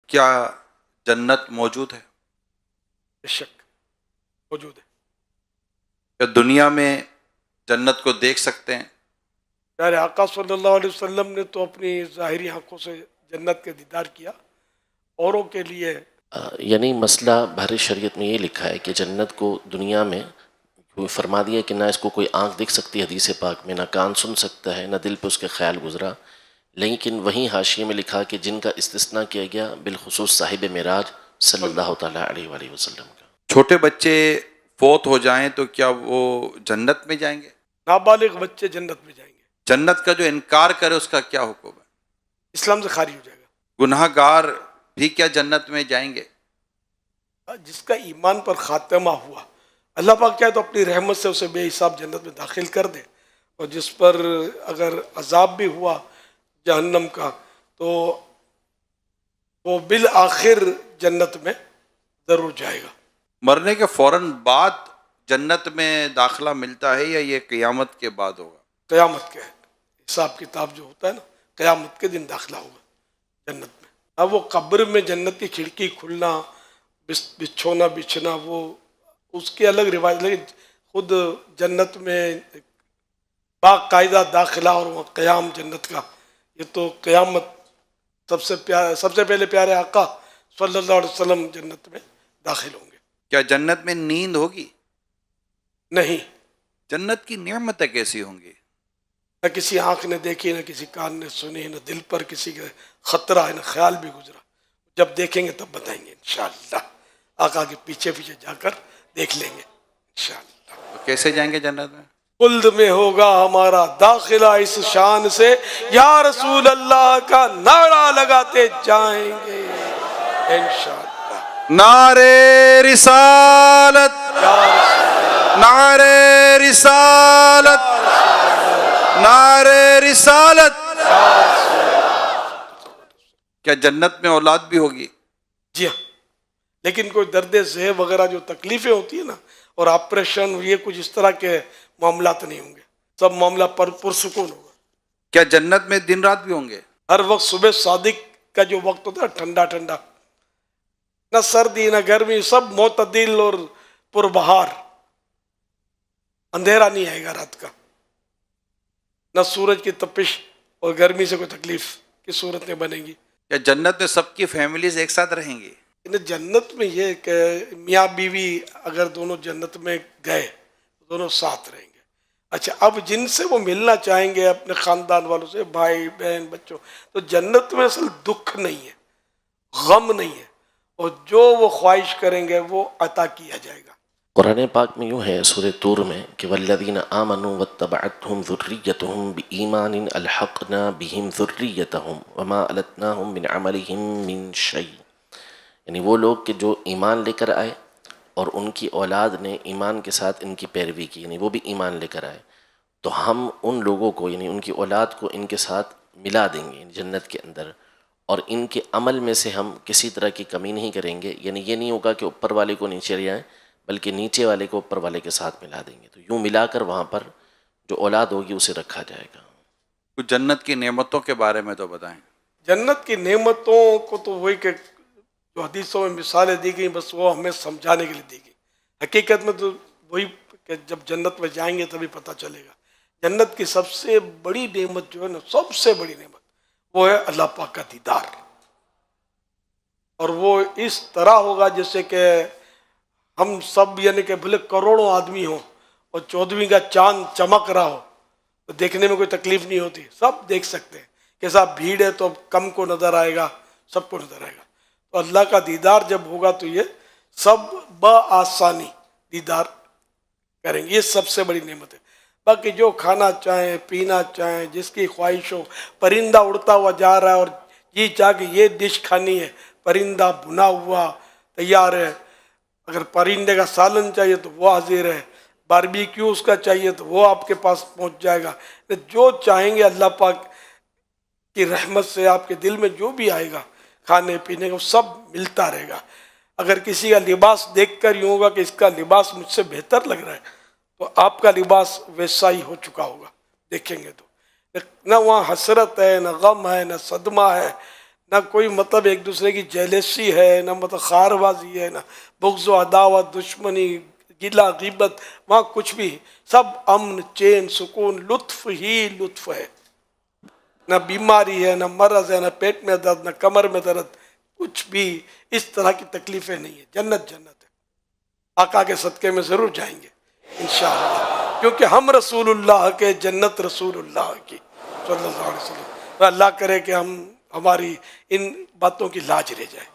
کیا جنت موجود ہے؟ بے شک موجود ہے۔ کیا دنیا میں جنت کو دیکھ سکتے ہیں؟ پیارے آقا صلی اللہ علیہ وسلم نے تو اپنی ظاہری آنکھوں سے جنت کے دیدار کیا، اوروں کے لیے یعنی مسئلہ بحر شریعت میں یہ لکھا ہے کہ جنت کو دنیا میں کوئی فرما دیا کہ نہ اس کو کوئی آنکھ دیکھ سکتی حدیث پاک میں، نہ کان سن سکتا ہے، نہ دل پہ اس کے خیال گزرا، لیکن وہیں حاشیے میں لکھا کہ جن کا استثناء کیا گیا بالخصوص صاحب معراج صلی اللہ تعالیٰ علیہ وآلہ وسلم کا۔ چھوٹے بچے فوت ہو جائیں تو کیا وہ جنت میں جائیں گے؟ نابالغ بچے جنت میں جائیں گے۔ جنت کا جو انکار کرے اس کا کیا حکم ہے؟ اسلام سے خارج ہو جائے گناہ گار بھی کیا جنت میں جائیں گے؟ گا۔ جس کا ایمان پر خاتمہ ہوا، اللہ پاک کیا ہے تو اپنی رحمت سے اسے بے حساب جنت میں داخل کر دے، اور جس پر اگر عذاب بھی ہوا جہنم کا تو وہ بالآخر جنت میں ضرور جائے گا۔ مرنے کے فوراً بعد جنت میں داخلہ ملتا ہے یا یہ قیامت کے بعد ہوگا؟ قیامت کے حساب کتاب جو ہوتا ہے نا، قیامت کے دن داخلہ ہوگا جنت میں۔ اب وہ قبر میں جنت کی کھڑکی کھلنا، بچھونا بچھنا، وہ اس کی الگ روایت، لیکن خود جنت میں باقاعدہ داخلہ اور وہ قیام جنت کا، یہ تو قیامت سب سے پہلے پیارے آقا صلی اللہ علیہ وسلم جنت میں داخل ہوں گے۔ کیا جنت میں نیند ہوگی؟ نہیں، جنت کی نعمتیں کیسی ہوں گی؟ نہ کسی آنکھ نے دیکھی، نہ کسی کان نے سنی، نہ دل پر کسی کا خطرہ ہے، نہ خیال بھی گزرا۔ جب دیکھیں گے تب بتائیں گے انشاءاللہ، آقا کے پیچھے پیچھے جا کر دیکھ لیں گے انشاءاللہ۔ تو کیسے جائیں گے جنت میں؟ خلد میں ہوگا ہمارا داخلہ اس شان سے، یا رسول اللہ کا نعرہ لگاتے جائیں گے انشاءاللہ۔ نعرے رسالت، یا رسول نعرے رسالت، نعرے رسالت۔ کیا جنت میں اولاد بھی ہوگی؟ جی ہاں، لیکن کوئی درد ذہن وغیرہ جو تکلیفیں ہوتی ہیں نا، اور آپریشن، یہ کچھ اس طرح کے معاملات نہیں ہوں گے، سب معاملہ پرسکون ہوگا۔ کیا جنت میں دن رات بھی ہوں گے؟ ہر وقت صبح صادق کا جو وقت ہوتا ہے ٹھنڈا ٹھنڈا، نہ سردی نہ گرمی، سب معتدل اور پربہار، اندھیرا نہیں آئے گا رات کا، نہ سورج کی تپش اور گرمی سے کوئی تکلیف کی صورت میں بنے گی۔ کیا جنت میں سب کی فیملیز ایک ساتھ رہیں گی؟ جنت میں یہ کہ میاں بیوی اگر دونوں جنت میں گئے تو دونوں ساتھ رہیں گے۔ اچھا، اب جن سے وہ ملنا چاہیں گے اپنے خاندان والوں سے، بھائی بہن بچوں، تو جنت میں اصل دکھ نہیں ہے، غم نہیں ہے، اور جو وہ خواہش کریں گے وہ عطا کیا جائے گا۔ قرآن پاک میں یوں ہے سورہ طور میں کہ والذین آمنوا واتبعتهم ذریتهم بایمان الحقنا بهم ذریتهم وما التناهم من عملهم من شیء، یعنی وہ لوگ کہ جو ایمان لے کر آئے اور ان کی اولاد نے ایمان کے ساتھ ان کی پیروی کی، یعنی وہ بھی ایمان لے کر آئے، تو ہم ان لوگوں کو یعنی ان کی اولاد کو ان کے ساتھ ملا دیں گے جنت کے اندر، اور ان کے عمل میں سے ہم کسی طرح کی کمی نہیں کریں گے، یعنی یہ نہیں ہوگا کہ اوپر والے کو نیچے لے آئیں، بلکہ نیچے والے کو اوپر والے کے ساتھ ملا دیں گے، تو یوں ملا کر وہاں پر جو اولاد ہوگی اسے رکھا جائے گا۔ کچھ جنت کی نعمتوں کے بارے میں تو بتائیں۔ جنت کی نعمتوں کو تو وہی کہ جو حدیثوں میں مثالیں دی گئی، بس وہ ہمیں سمجھانے کے لیے دی گئی، حقیقت میں تو وہی کہ جب جنت میں جائیں گے تبھی پتہ چلے گا۔ جنت کی سب سے بڑی نعمت جو ہے نا، سب سے بڑی نعمت وہ ہے اللہ پاک کا دیدار، اور وہ اس طرح ہوگا جیسے کہ ہم سب، یعنی کہ بھلے کروڑوں آدمی ہوں اور 14ویں کا چاند چمک رہا ہو تو دیکھنے میں کوئی تکلیف نہیں ہوتی، سب دیکھ سکتے ہیں۔ کیسا بھیڑ ہے تو کم کو نظر آئے گا، سب کو نظر آئے گا۔ تو اللہ کا دیدار جب ہوگا تو یہ سب بآسانی دیدار کریں گے، یہ سب سے بڑی نعمت ہے۔ باقی جو کھانا چاہیں، پینا چاہیں، جس کی خواہش ہو، پرندہ اڑتا ہوا جا رہا ہے اور جی چاہ کہ یہ ڈش کھانی ہے، پرندہ بنا ہوا تیار ہے، اگر پرندے کا سالن چاہیے تو وہ حاضر ہے، باربیکیو اس کا چاہیے تو وہ آپ کے پاس پہنچ جائے گا۔ جو چاہیں گے اللہ پاک کی رحمت سے آپ کے دل میں جو بھی آئے گا کھانے پینے کو سب ملتا رہے گا۔ اگر کسی کا لباس دیکھ کر یوں ہوگا کہ اس کا لباس مجھ سے بہتر لگ رہا ہے تو آپ کا لباس ویسا ہی ہو چکا ہوگا، دیکھیں گے تو۔ نہ وہاں حسرت ہے، نہ غم ہے، نہ صدمہ ہے، نہ کوئی مطلب ایک دوسرے کی جیلسی ہے، نہ مطلب خار بازی ہے، نہ بغض و عداوت، دشمنی، گلا غیبت، وہاں کچھ بھی، سب امن، چین، سکون، لطف ہی لطف ہے. نہ بیماری ہے، نہ مرض ہے، نہ پیٹ میں درد، نہ کمر میں درد، کچھ بھی اس طرح کی تکلیفیں نہیں ہیں. جنت جنت ہے. آقا کے صدقے میں ضرور جائیں گے انشاءاللہ، کیونکہ ہم رسول اللہ کے، جنت رسول اللہ کی صلی اللہ علیہ وسلم. اللہ کرے کہ ہماری ان باتوں کی لاج رہ جائے.